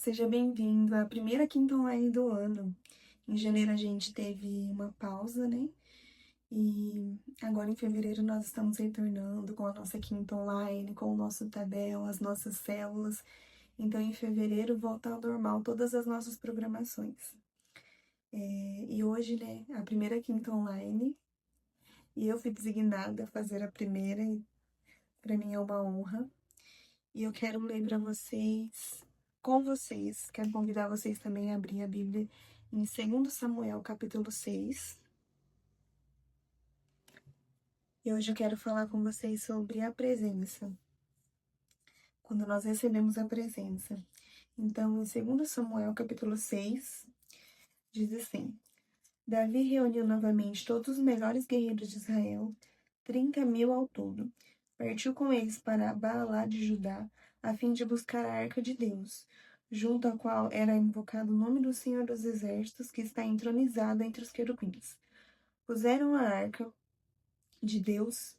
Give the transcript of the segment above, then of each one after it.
Seja bem-vindo à primeira quinta online do ano. Em janeiro a gente teve uma pausa, né? E agora em fevereiro nós estamos retornando com a nossa quinta online, com o nosso Tadel, as nossas células. Então em fevereiro volta ao normal todas as nossas programações. E hoje, né, a primeira quinta online, e eu fui designada a fazer a primeira, e para mim é uma honra. E eu quero ler para vocês, com vocês, quero convidar vocês também a abrir a Bíblia em 2 Samuel, capítulo 6. E hoje eu quero falar com vocês sobre a presença, quando nós recebemos a presença. Então, em 2 Samuel, capítulo 6, diz assim: Davi reuniu novamente todos os melhores guerreiros de Israel, 30.000 ao todo. Partiu com eles para Baalá de Judá, a fim de buscar a arca de Deus, junto à qual era invocado o nome do Senhor dos Exércitos, que está entronizado entre os querubins. Puseram a arca de Deus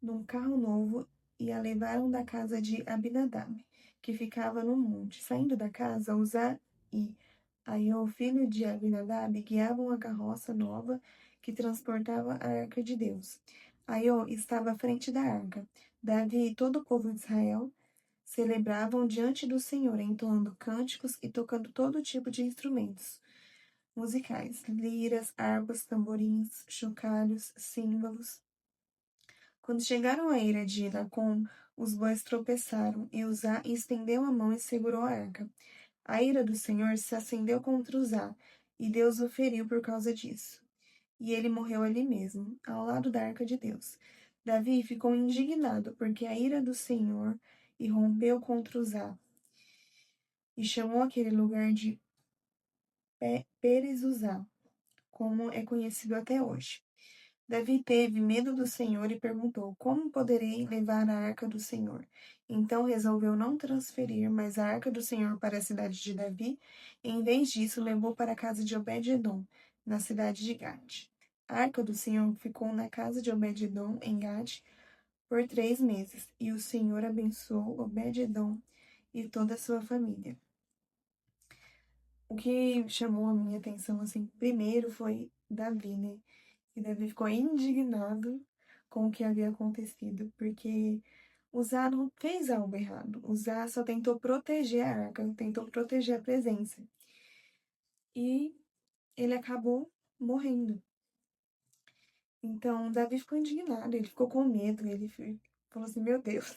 num carro novo e a levaram da casa de Abinadab, que ficava no monte. Saindo da casa, Uzá e Aiô, filho de Abinadab, guiavam a carroça nova que transportava a arca de Deus. Aiô estava à frente da arca. Davi e todo o povo de Israel celebravam diante do Senhor, entoando cânticos e tocando todo tipo de instrumentos musicais, liras, harpas, tamborins, chocalhos, símbolos. Quando chegaram à ira de Elacom, os bois tropeçaram, e Uzá estendeu a mão e segurou a arca. A ira do Senhor se acendeu contra Uzá, e Deus o feriu por causa disso. E ele morreu ali mesmo, ao lado da arca de Deus. Davi ficou indignado, porque a ira do Senhor irrompeu contra Uzá, e chamou aquele lugar de Perez-Uzá, como é conhecido até hoje. Davi teve medo do Senhor e perguntou: Como poderei levar a arca do Senhor? Então resolveu não transferir mais a arca do Senhor para a cidade de Davi, e em vez disso levou para a casa de Obed-edom, na cidade de Gate. A arca do Senhor ficou na casa de Obed-edom, em Gate, por 3 meses, e o Senhor abençoou Obed-edom e toda a sua família. O que chamou a minha atenção, assim, primeiro foi Davi, né? E Davi ficou indignado com o que havia acontecido, porque Uzá não fez algo errado. Uzá só tentou proteger a arca, tentou proteger a presença. E ele acabou morrendo. Então, Davi ficou indignado, ele ficou com medo, falou assim, meu Deus,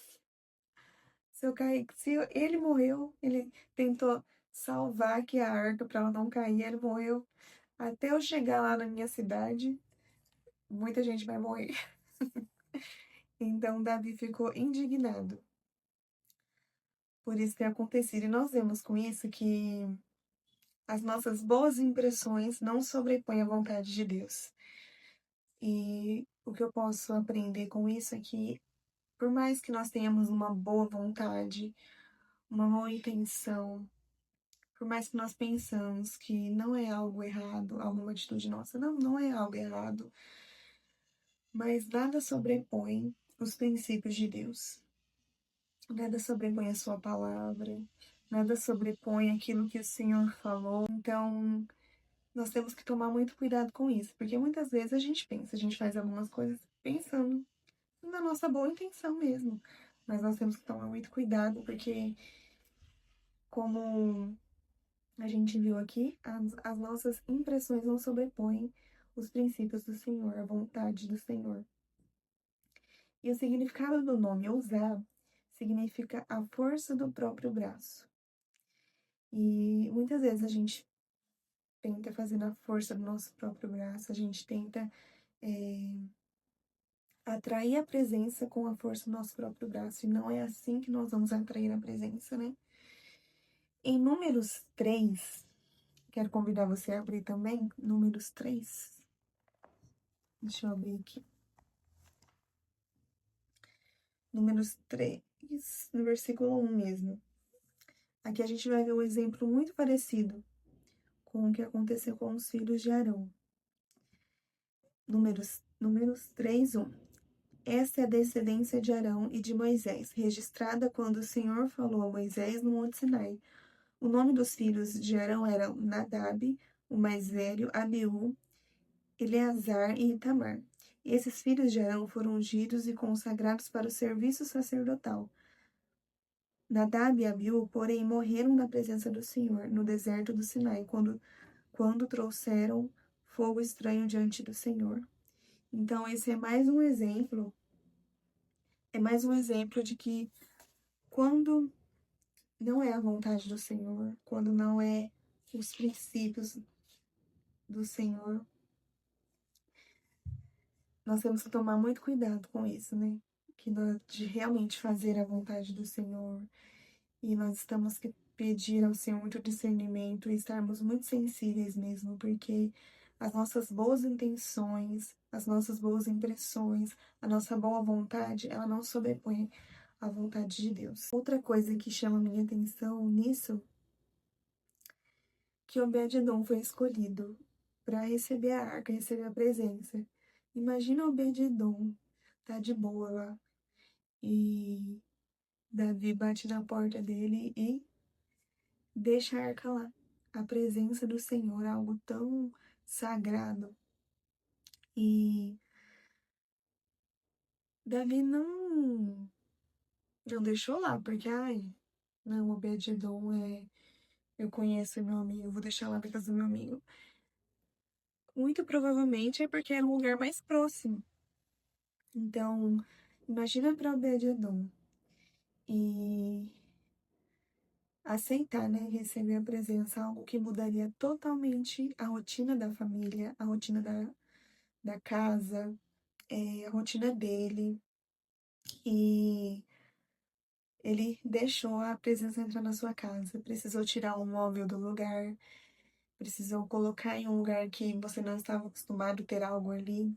se ele morreu, ele tentou salvar aqui a arca para ela não cair, ele morreu. Até eu chegar lá na minha cidade, muita gente vai morrer. Então, Davi ficou indignado por isso ter acontecido. E nós vemos com isso que as nossas boas impressões não sobrepõem a vontade de Deus. E o que eu posso aprender com isso é que, por mais que nós tenhamos uma boa vontade, uma boa intenção, por mais que nós pensamos que não é algo errado, alguma atitude nossa, não é algo errado, mas nada sobrepõe os princípios de Deus. Nada sobrepõe a sua palavra, nada sobrepõe aquilo que o Senhor falou. Então, nós temos que tomar muito cuidado com isso, porque muitas vezes a gente faz algumas coisas pensando na nossa boa intenção mesmo. Mas nós temos que tomar muito cuidado, porque, como a gente viu aqui, as nossas impressões não sobrepõem os princípios do Senhor, a vontade do Senhor. E o significado do nome Uzá significa a força do próprio braço. E muitas vezes a gente tenta fazer na força do nosso próprio braço, a gente tenta atrair a presença com a força do nosso próprio braço. E não é assim que nós vamos atrair a presença, né? Em Números 3, quero convidar você a abrir também, Números 3. Deixa eu abrir aqui. Números 3, no versículo 1 mesmo. Aqui a gente vai ver um exemplo muito parecido com o que aconteceu com os filhos de Arão. Números 3, 1. Essa é a descendência de Arão e de Moisés, registrada quando o Senhor falou a Moisés no Monte Sinai. O nome dos filhos de Arão eram Nadab, o mais velho, Abiú, Eleazar e Itamar. Esses filhos de Arão foram ungidos e consagrados para o serviço sacerdotal. Nadab e Abiú, porém, morreram na presença do Senhor, no deserto do Sinai, quando trouxeram fogo estranho diante do Senhor. Então, esse é mais um exemplo de que quando não é a vontade do Senhor, quando não é os princípios do Senhor, nós temos que tomar muito cuidado com isso, né? De realmente fazer a vontade do Senhor. E nós temos que pedir ao Senhor muito discernimento e estarmos muito sensíveis mesmo, porque as nossas boas intenções, as nossas boas impressões, a nossa boa vontade, ela não sobrepõe a vontade de Deus. Outra coisa que chama minha atenção nisso, que Obed-edom foi escolhido para receber a arca, receber a presença. Imagina Obed-edom tá de boa lá e Davi bate na porta dele e deixa a arca lá. A presença do Senhor, algo tão sagrado. E Davi não deixou lá, porque, ai, não, Obed-edom eu conheço meu amigo, eu vou deixar lá na casa do meu amigo. Muito provavelmente é porque era um lugar mais próximo. Então, imagina para Obed-edom e aceitar, né, receber a presença, algo que mudaria totalmente a rotina da família, a rotina da casa, a rotina dele. E ele deixou a presença entrar na sua casa, precisou tirar um móvel do lugar, precisou colocar em um lugar que você não estava acostumado a ter algo ali.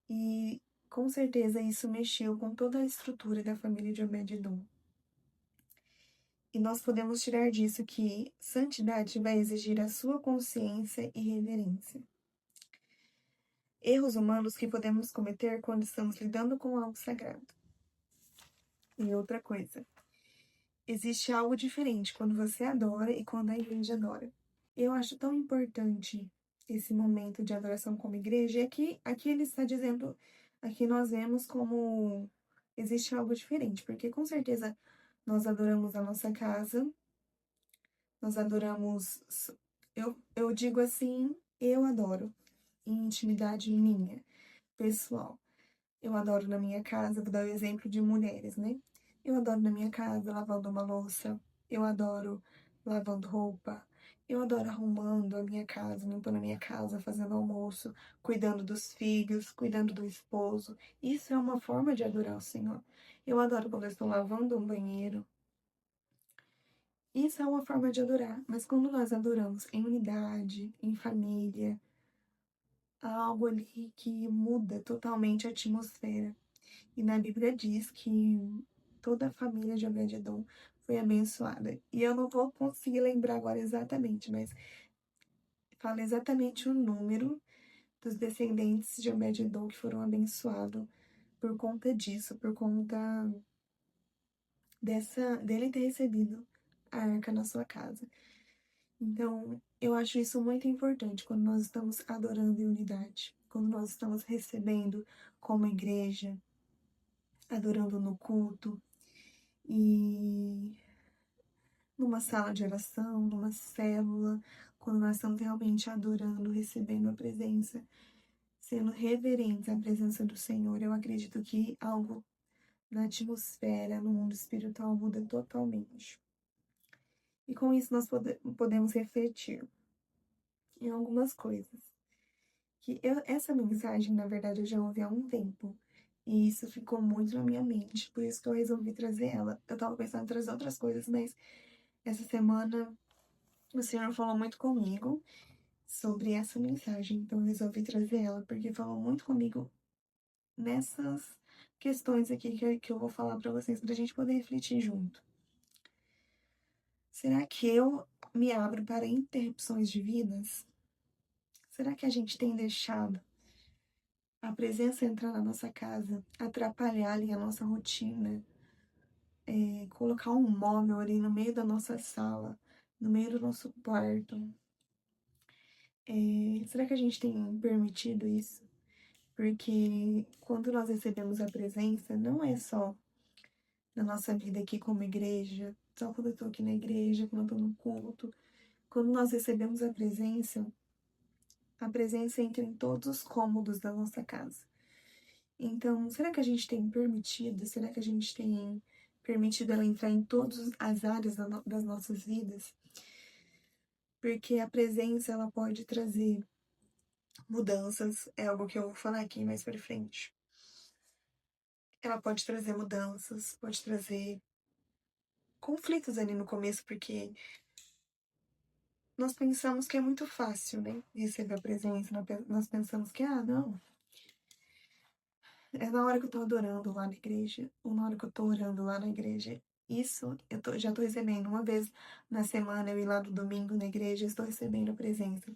E com certeza isso mexeu com toda a estrutura da família de Obed-edom. E nós podemos tirar disso que santidade vai exigir a sua consciência e reverência. Erros humanos que podemos cometer quando estamos lidando com algo sagrado. E outra coisa, existe algo diferente quando você adora e quando a igreja adora. Eu acho tão importante esse momento de adoração como igreja, e aqui ele está dizendo, aqui nós vemos como existe algo diferente, porque com certeza nós adoramos a nossa casa, nós adoramos, eu digo assim, eu adoro, em intimidade minha, pessoal. Eu adoro na minha casa, vou dar o exemplo de mulheres, né? Eu adoro na minha casa lavando uma louça, eu adoro lavando roupa, eu adoro arrumando a minha casa, limpando a minha casa, fazendo almoço, cuidando dos filhos, cuidando do esposo. Isso é uma forma de adorar o Senhor. Eu adoro quando eu estou lavando um banheiro. Isso é uma forma de adorar, mas quando nós adoramos em unidade, em família, há algo ali que muda totalmente a atmosfera. E na Bíblia diz que toda a família de Obed-edom foi abençoada. E eu não vou conseguir lembrar agora exatamente, mas fala exatamente o número dos descendentes de Obed-edom que foram abençoados por conta disso, por conta dele ter recebido a arca na sua casa. Então, eu acho isso muito importante quando nós estamos adorando em unidade, quando nós estamos recebendo como igreja, adorando no culto e numa sala de oração, numa célula, quando nós estamos realmente adorando, recebendo a presença, sendo reverentes à presença do Senhor, eu acredito que algo na atmosfera, no mundo espiritual muda totalmente. E com isso nós podemos refletir em algumas coisas. Essa mensagem, na verdade, eu já ouvi há um tempo. E isso ficou muito na minha mente. Por isso que eu resolvi trazer ela. Eu tava pensando em trazer outras coisas, mas essa semana o Senhor falou muito comigo sobre essa mensagem. Então eu resolvi trazer ela, porque falou muito comigo nessas questões aqui que eu vou falar pra vocês, pra gente poder refletir junto. Será que eu me abro para interrupções divinas? Será que a gente tem deixado a presença entrar na nossa casa, atrapalhar ali a nossa rotina, colocar um móvel ali no meio da nossa sala, no meio do nosso quarto. Será que a gente tem permitido isso? Porque quando nós recebemos a presença, não é só na nossa vida aqui como igreja, só quando eu tô aqui na igreja, quando eu tô no culto. Quando nós recebemos a presença entra em todos os cômodos da nossa casa. Então, será que a gente tem permitido? Será que a gente tem permitido ela entrar em todas as áreas das nossas vidas? Porque a presença, ela pode trazer mudanças, é algo que eu vou falar aqui mais pra frente. Ela pode trazer mudanças, pode trazer conflitos ali no começo, porque nós pensamos que é muito fácil, né? Receber a presença, nós pensamos que, não, é na hora que eu tô adorando lá na igreja, ou na hora que eu tô orando lá na igreja. Isso já tô recebendo. Uma vez na semana, eu ir lá no domingo na igreja, estou recebendo a presença.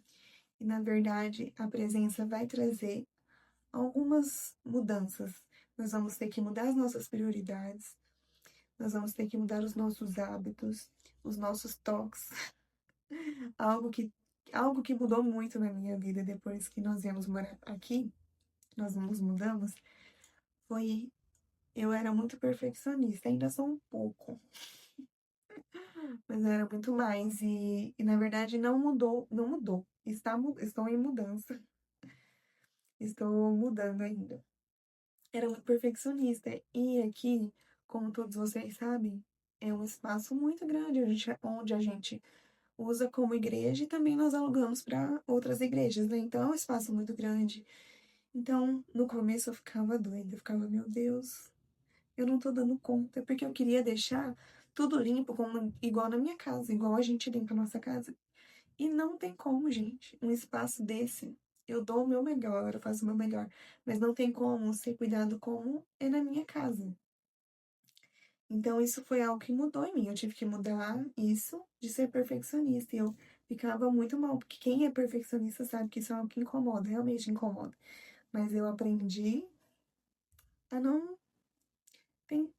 E na verdade, a presença vai trazer algumas mudanças. Nós vamos ter que mudar as nossas prioridades, nós vamos ter que mudar os nossos hábitos, os nossos toques. Algo que, algo que mudou muito na minha vida depois que nós viemos morar aqui, nós nos mudamos, foi eu era muito perfeccionista, ainda sou um pouco, mas eu era muito mais. E na verdade não mudou, não mudou. Estou em mudança, estou mudando ainda. Era muito perfeccionista. E aqui, como todos vocês sabem, é um espaço muito grande onde a gente usa como igreja e também nós alugamos para outras igrejas, né? Então é um espaço muito grande. Então, no começo eu ficava doida, eu ficava, meu Deus, eu não tô dando conta, porque eu queria deixar tudo limpo, igual na minha casa, igual a gente limpa a nossa casa. E não tem como, gente. Um espaço desse, eu dou o meu melhor, eu faço o meu melhor, mas não tem como ser cuidado como é na minha casa. Então, isso foi algo que mudou em mim. Eu tive que mudar isso de ser perfeccionista. E eu ficava muito mal, porque quem é perfeccionista sabe que isso é algo que incomoda, realmente incomoda. Mas eu aprendi a não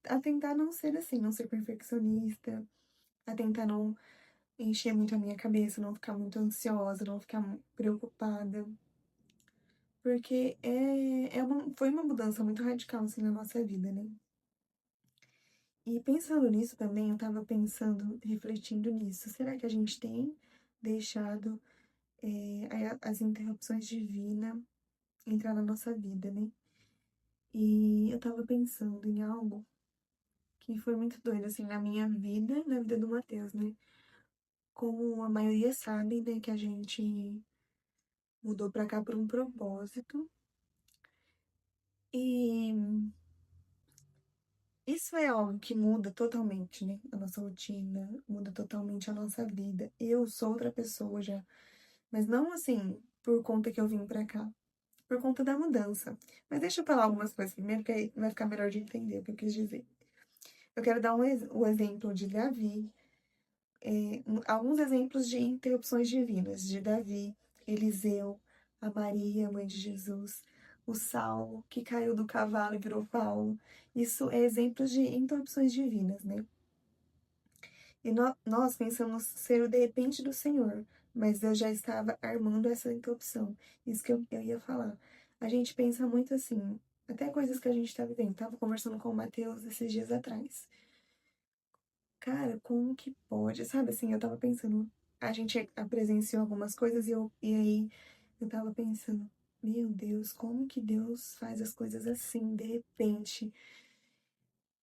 a tentar não ser assim, não ser perfeccionista, a tentar não encher muito a minha cabeça, não ficar muito ansiosa, não ficar preocupada. Porque foi uma mudança muito radical, assim, na nossa vida, né? E pensando nisso também, eu tava pensando, refletindo nisso. Será que a gente tem deixado as interrupções divinas entrar na nossa vida, né? E eu tava pensando em algo que foi muito doido, assim, na minha vida e na vida do Matheus, né? Como a maioria sabe, né, que a gente mudou pra cá por um propósito. E isso é algo que muda totalmente, né, a nossa rotina, muda totalmente a nossa vida. Eu sou outra pessoa já, mas não assim por conta que eu vim pra cá, por conta da mudança. Mas deixa eu falar algumas coisas primeiro, que aí vai ficar melhor de entender o que eu quis dizer. Eu quero dar o exemplo de Davi, alguns exemplos de interrupções divinas de Davi, Eliseu, a Maria, mãe de Jesus, o Saulo, que caiu do cavalo e virou Paulo. Isso é exemplos de interrupções divinas, né? E nós pensamos ser o de repente do Senhor, mas Deus já estava armando essa interrupção. Isso que eu ia falar. A gente pensa muito assim, até coisas que a gente está vivendo. Tava conversando com o Matheus esses dias atrás. Cara, como que pode? Sabe assim, eu tava pensando, a gente presenciou algumas coisas e aí eu tava pensando, meu Deus, como que Deus faz as coisas assim, de repente?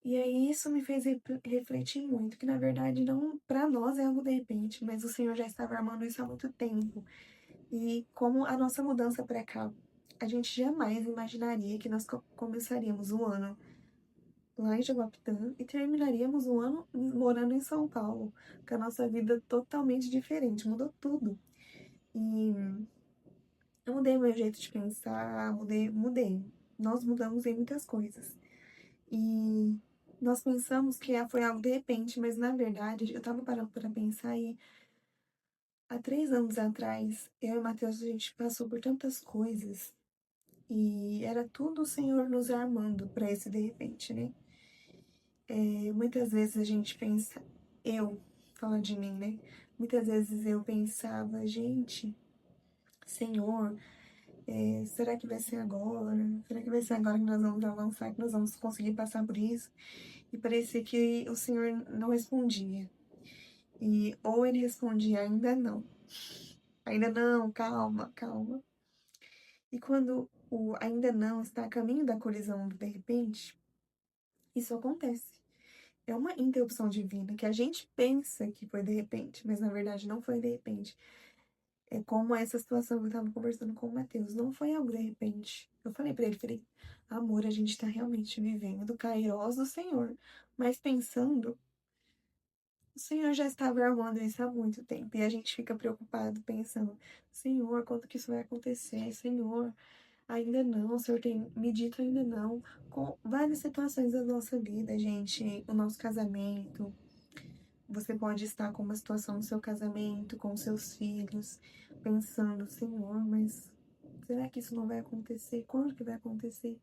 E aí isso me fez refletir muito, que na verdade não, para nós é algo de repente, mas o Senhor já estava armando isso há muito tempo. E como a nossa mudança para cá, a gente jamais imaginaria que nós começaríamos o ano lá em Jaguapitã e terminaríamos o ano morando em São Paulo, com a nossa vida totalmente diferente, mudou tudo. E eu mudei meu jeito de pensar, mudei. Nós mudamos em muitas coisas. E nós pensamos que foi algo de repente, mas na verdade eu tava parando para pensar e há 3 anos atrás, eu e o Matheus, a gente passou por tantas coisas E era tudo o Senhor nos armando para esse de repente, né? Muitas vezes a gente pensa, eu, falando de mim, né? Muitas vezes eu pensava, gente, Senhor, será que vai ser agora? Será que vai ser agora que nós vamos avançar, que nós vamos conseguir passar por isso? E parecia que o Senhor não respondia. Ou ele respondia, ainda não, calma, calma. E quando o ainda não está a caminho da colisão do de repente, isso acontece. É uma interrupção divina que a gente pensa que foi de repente, mas na verdade não foi de repente. É como essa situação que eu tava conversando com o Matheus, não foi algo de repente. Eu falei, amor, a gente tá realmente vivendo do Kairós do Senhor, mas pensando, o Senhor já estava armando isso há muito tempo, e a gente fica preocupado pensando, Senhor, quando que isso vai acontecer? Senhor, ainda não, o Senhor tem me dito ainda não, com várias situações da nossa vida, gente, o nosso casamento. Você pode estar com uma situação no seu casamento, com seus filhos, pensando, Senhor, mas será que isso não vai acontecer? Quando que vai acontecer?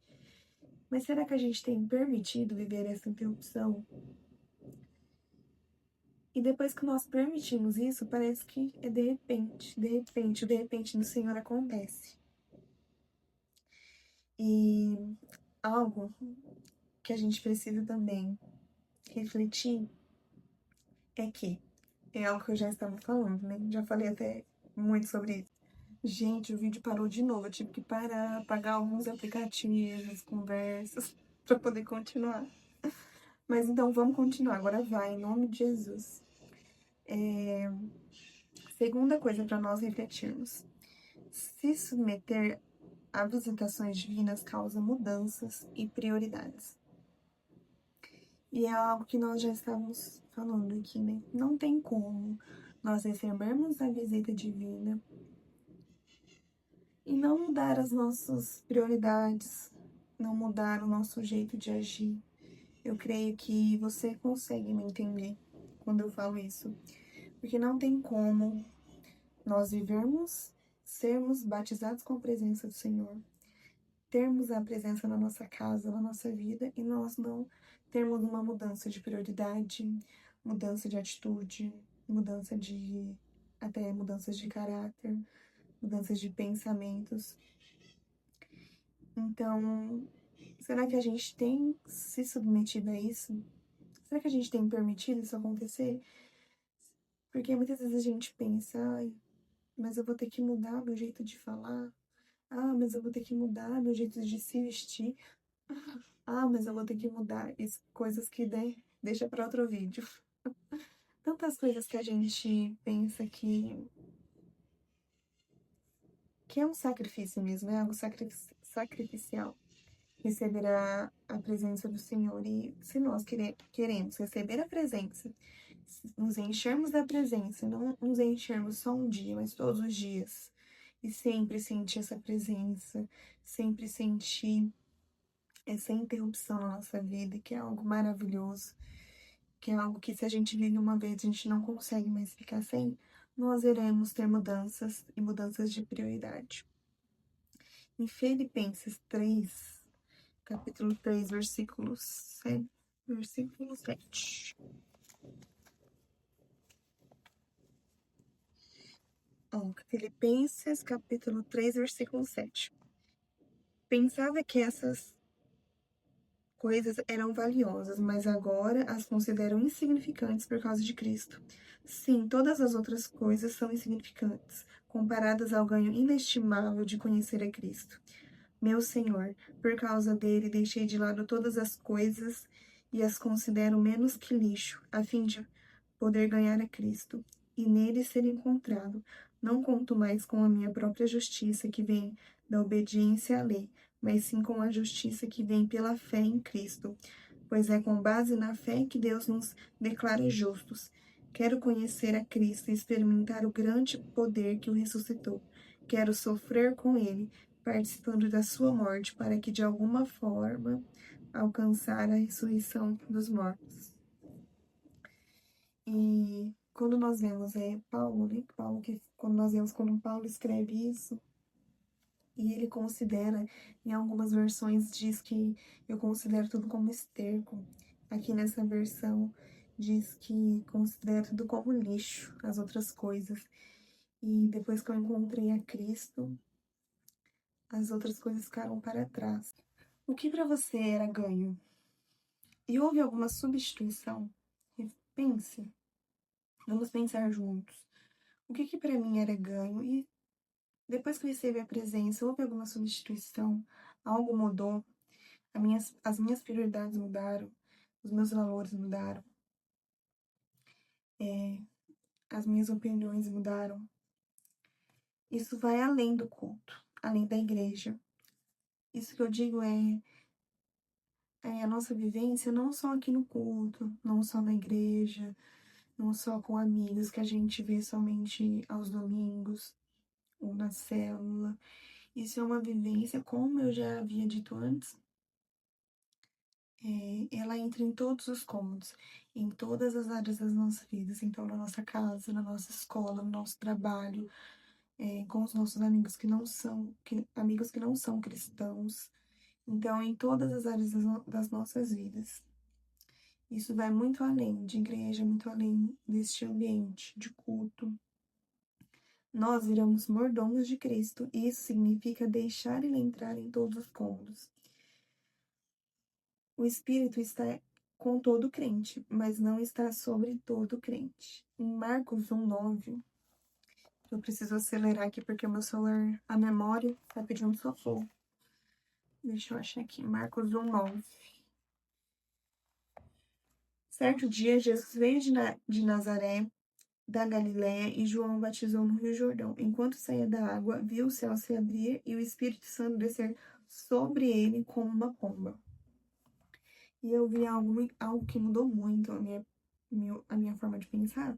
Mas será que a gente tem permitido viver essa interrupção? E depois que nós permitimos isso, parece que é o de repente do Senhor acontece. E algo que a gente precisa também refletir é que é algo que eu já estava falando, né? Já falei até muito sobre isso. Gente, o vídeo parou de novo. Eu tive que parar, apagar alguns aplicativos, conversas, para poder continuar. Mas então vamos continuar. Agora vai, em nome de Jesus. Segunda coisa para nós refletirmos: se submeter a visitações divinas causa mudanças e prioridades. E é algo que nós já estávamos falando aqui, né? Não tem como nós recebermos a visita divina e não mudar as nossas prioridades, não mudar o nosso jeito de agir. Eu creio que você consegue me entender quando eu falo isso, porque não tem como nós vivermos, sermos batizados com a presença do Senhor, termos a presença na nossa casa, na nossa vida, e nós não termos uma mudança de prioridade, mudança de atitude, até mudanças de caráter, mudanças de pensamentos. Então, será que a gente tem se submetido a isso? Será que a gente tem permitido isso acontecer? Porque muitas vezes a gente pensa, ai, mas eu vou ter que mudar meu jeito de falar. Ah, mas eu vou ter que mudar meu jeito de se vestir. Ah, mas eu vou ter que mudar. Isso, coisas que deixa para outro vídeo. Tantas coisas que a gente pensa que é um sacrifício mesmo, é algo sacrificial. Receber a presença do Senhor. E se nós queremos receber a presença, nos enchermos da presença, não nos enchermos só um dia, mas todos os dias, e sempre sentir essa presença, sempre sentir essa interrupção na nossa vida, que é algo maravilhoso, que é algo que se a gente vive uma vez, a gente não consegue mais ficar sem, nós iremos ter mudanças e mudanças de prioridade. Em Filipenses 3, capítulo 3, versículo 7. Filipenses, capítulo 3, versículo 7. Pensava que essas coisas eram valiosas, mas agora as considero insignificantes por causa de Cristo. Sim, todas as outras coisas são insignificantes, comparadas ao ganho inestimável de conhecer a Cristo. Meu Senhor, por causa dele deixei de lado todas as coisas e as considero menos que lixo, a fim de poder ganhar a Cristo e nele ser encontrado. Não conto mais com a minha própria justiça que vem da obediência à lei, mas sim com a justiça que vem pela fé em Cristo, pois é com base na fé que Deus nos declara justos. Quero conhecer a Cristo e experimentar o grande poder que o ressuscitou. Quero sofrer com ele, participando da sua morte, para que de alguma forma alcançar a ressurreição dos mortos. E quando nós vemos Paulo, né? Quando nós vemos quando Paulo escreve isso, E ele considera, em algumas versões, diz que eu considero tudo como esterco. Aqui nessa versão, diz que considera tudo como lixo, as outras coisas. E depois que eu encontrei a Cristo, as outras coisas ficaram para trás. O que para você era ganho? E houve alguma substituição? Pense. Vamos pensar juntos. O que para mim era ganho? E depois que eu recebi a presença, houve alguma substituição? Algo mudou? As minhas prioridades mudaram? Os meus valores mudaram? As minhas opiniões mudaram? Isso vai além do culto, além da igreja. Isso que eu digo é a nossa vivência não só aqui no culto, não só na igreja, não só com amigos que a gente vê somente aos domingos ou na célula. Isso é uma vivência, como eu já havia dito antes, ela entra em todos os cômodos, em todas as áreas das nossas vidas. Então, na nossa casa, na nossa escola, no nosso trabalho, com os nossos amigos amigos que não são cristãos. Então, em todas as áreas das nossas vidas. Isso vai muito além de igreja, muito além deste ambiente de culto. Nós viramos mordomos de Cristo, e isso significa deixar ele entrar em todos os cômodos. O Espírito está com todo crente, mas não está sobre todo crente. Em Marcos 1:9, eu preciso acelerar aqui porque o meu celular, a memória, está pedindo socorro. Deixa eu achar aqui, Marcos 1:9. Certo dia, Jesus veio de Nazaré, da Galiléia, e João batizou no Rio Jordão. Enquanto saía da água, viu o céu se abrir e o Espírito Santo descer sobre ele como uma pomba. E eu vi algo que mudou muito a minha forma de pensar,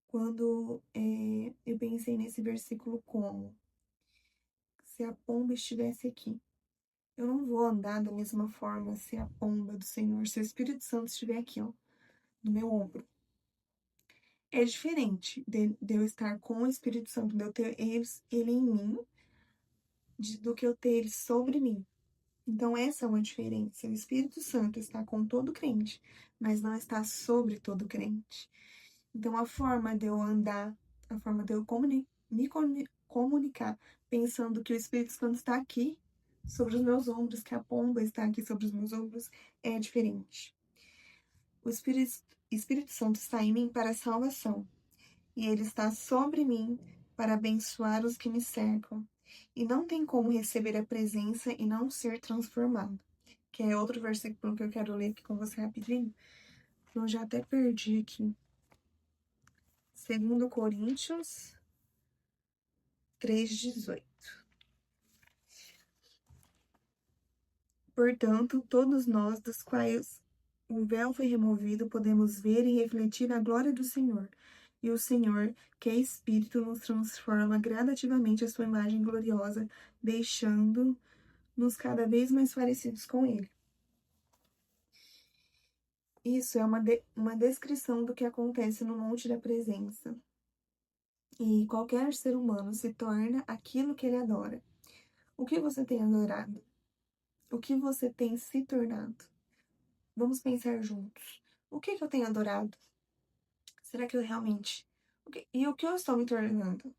quando eu pensei nesse versículo como se a pomba estivesse aqui. Eu não vou andar da mesma forma se a pomba do Senhor, se o Espírito Santo estiver aqui, ó, no meu ombro. É diferente de eu estar com o Espírito Santo, de eu ter ele em mim, do que eu ter ele sobre mim. Então, essa é uma diferença. O Espírito Santo está com todo crente, mas não está sobre todo crente. Então, a forma de eu andar, a forma de eu me comunicar, pensando que o Espírito Santo está aqui, sobre os meus ombros, que a pomba está aqui sobre os meus ombros, é diferente. O Espírito Santo está em mim para a salvação, e ele está sobre mim para abençoar os que me cercam. E não tem como receber a presença e não ser transformado. Que é outro versículo que eu quero ler aqui com você rapidinho. Eu já até perdi aqui. 2 Coríntios 3:18. Portanto, todos nós, dos quais o véu foi removido, podemos ver e refletir a glória do Senhor. E o Senhor, que é Espírito, nos transforma gradativamente à sua imagem gloriosa, deixando-nos cada vez mais parecidos com Ele. Isso é uma descrição do que acontece no Monte da Presença. E qualquer ser humano se torna aquilo que ele adora. O que você tem adorado? O que você tem se tornado? Vamos pensar juntos. O que eu tenho adorado? Será que eu realmente... E o que eu estou me tornando?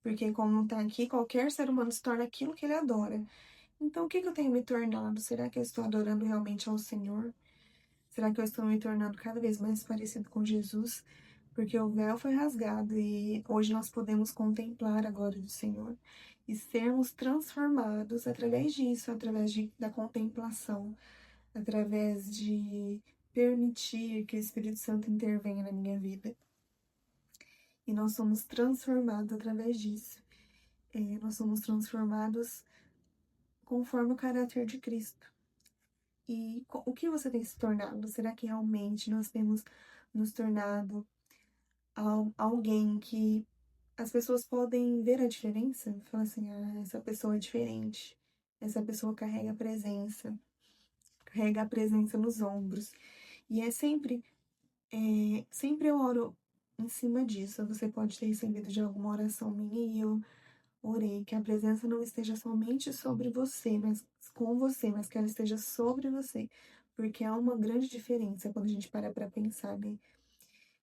Porque como está aqui, qualquer ser humano se torna aquilo que ele adora. Então, o que eu tenho me tornado? Será que eu estou adorando realmente ao Senhor? Será que eu estou me tornando cada vez mais parecido com Jesus? Porque o véu foi rasgado e hoje nós podemos contemplar a glória do Senhor e sermos transformados através disso, da contemplação, através de permitir que o Espírito Santo intervenha na minha vida. E nós somos transformados através disso. Nós somos transformados conforme o caráter de Cristo. E o que você tem se tornado? Será que realmente nós temos nos tornado alguém que as pessoas podem ver a diferença? Falar assim, essa pessoa é diferente. Essa pessoa carrega a presença nos ombros. E sempre eu oro em cima disso. Você pode ter recebido de alguma oração minha Orei que a presença não esteja somente sobre você, mas com você, mas que ela esteja sobre você, porque há uma grande diferença quando a gente para para pensar, né?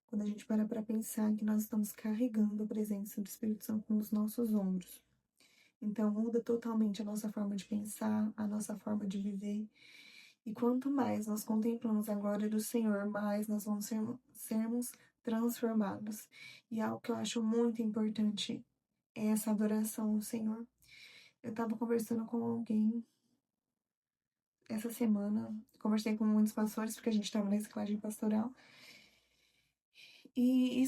Quando a gente para para pensar que nós estamos carregando a presença do Espírito Santo nos nossos ombros. Então muda totalmente a nossa forma de pensar, a nossa forma de viver. E quanto mais nós contemplamos a glória do Senhor, mais nós vamos sermos transformados. E algo que eu acho muito importante é essa adoração ao Senhor. Eu estava conversando com alguém essa semana, conversei com muitos pastores, porque a gente estava na escalagem pastoral, e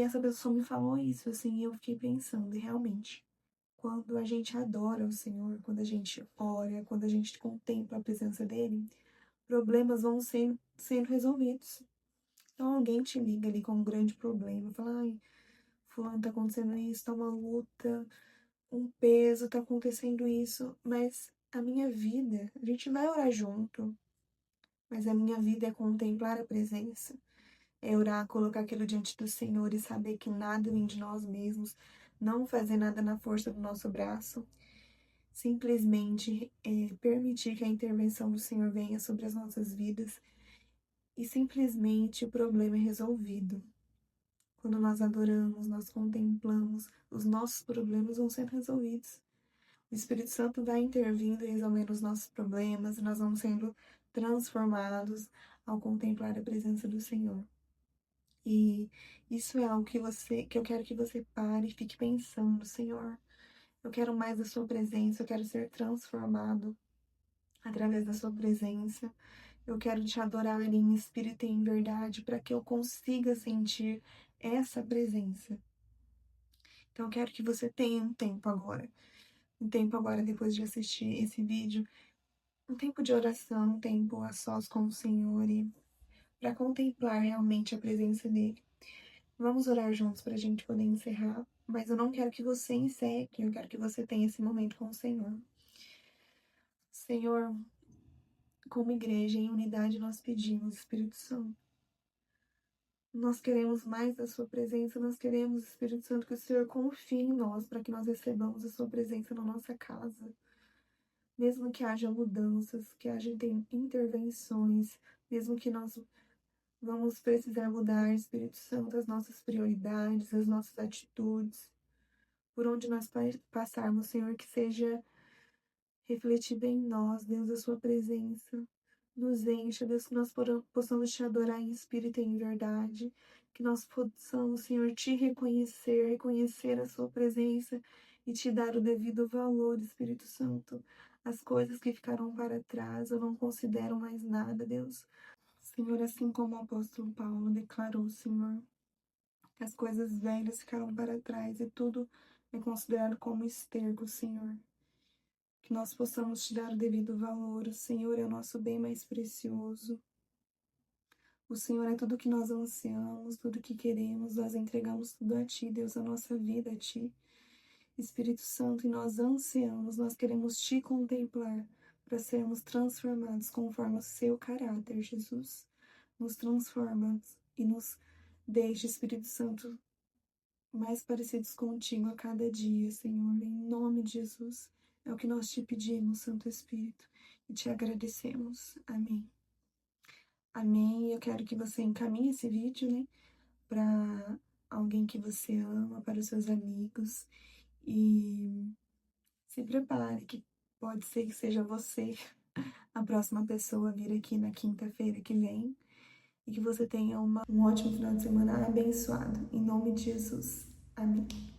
essa pessoa me falou isso, assim, e eu fiquei pensando, e realmente, quando a gente adora o Senhor, quando a gente ora, quando a gente contempla a presença dele, problemas vão sendo resolvidos. Então alguém te liga ali com um grande problema, fala, ai, fulano, tá acontecendo isso, tá uma luta, um peso, tá acontecendo isso, mas a minha vida, a gente vai orar junto, mas a minha vida é contemplar a presença, é orar, colocar aquilo diante do Senhor e saber que nada vem de nós mesmos, não fazer nada na força do nosso braço, simplesmente permitir que a intervenção do Senhor venha sobre as nossas vidas e simplesmente o problema é resolvido. Quando nós adoramos, nós contemplamos, os nossos problemas vão sendo resolvidos. O Espírito Santo vai intervindo e resolvendo os nossos problemas e nós vamos sendo transformados ao contemplar a presença do Senhor. E isso é algo que eu quero que você pare e fique pensando, Senhor, eu quero mais da sua presença, eu quero ser transformado através da sua presença. Eu quero te adorar em espírito e em verdade para que eu consiga sentir essa presença. Então eu quero que você tenha um tempo agora depois de assistir esse vídeo, um tempo de oração, um tempo a sós com o Senhor e para contemplar realmente a presença dele. Vamos orar juntos para a gente poder encerrar, mas eu não quero que você encerre, eu quero que você tenha esse momento com o Senhor. Senhor, como igreja em unidade nós pedimos, Espírito Santo. Nós queremos mais da sua presença, nós queremos, Espírito Santo, que o Senhor confie em nós para que nós recebamos a sua presença na nossa casa. Mesmo que haja mudanças, que haja intervenções, mesmo que nós vamos precisar mudar, Espírito Santo, as nossas prioridades, as nossas atitudes, por onde nós passarmos, Senhor, que seja refletida em nós, Deus, a sua presença. Nos encha, Deus, que nós possamos te adorar em espírito e em verdade, que nós possamos, Senhor, te reconhecer a sua presença e te dar o devido valor, Espírito Santo. As coisas que ficaram para trás, eu não considero mais nada, Deus. Senhor, assim como o apóstolo Paulo declarou, Senhor, que as coisas velhas ficaram para trás e tudo é considerado como esterco, Senhor. Que nós possamos te dar o devido valor. O Senhor é o nosso bem mais precioso. O Senhor é tudo que nós ansiamos, tudo que queremos. Nós entregamos tudo a Ti, Deus, a nossa vida a Ti. Espírito Santo, e nós ansiamos, nós queremos Te contemplar para sermos transformados conforme o Seu caráter, Jesus. Nos transforma e nos deixe, Espírito Santo, mais parecidos contigo a cada dia, Senhor, em nome de Jesus. É o que nós te pedimos, Santo Espírito, e te agradecemos. Amém. Amém. Eu quero que você encaminhe esse vídeo, né, para alguém que você ama, para os seus amigos, e se prepare, que pode ser que seja você a próxima pessoa a vir aqui na quinta-feira que vem, e que você tenha um ótimo final de semana abençoado. Em nome de Jesus. Amém.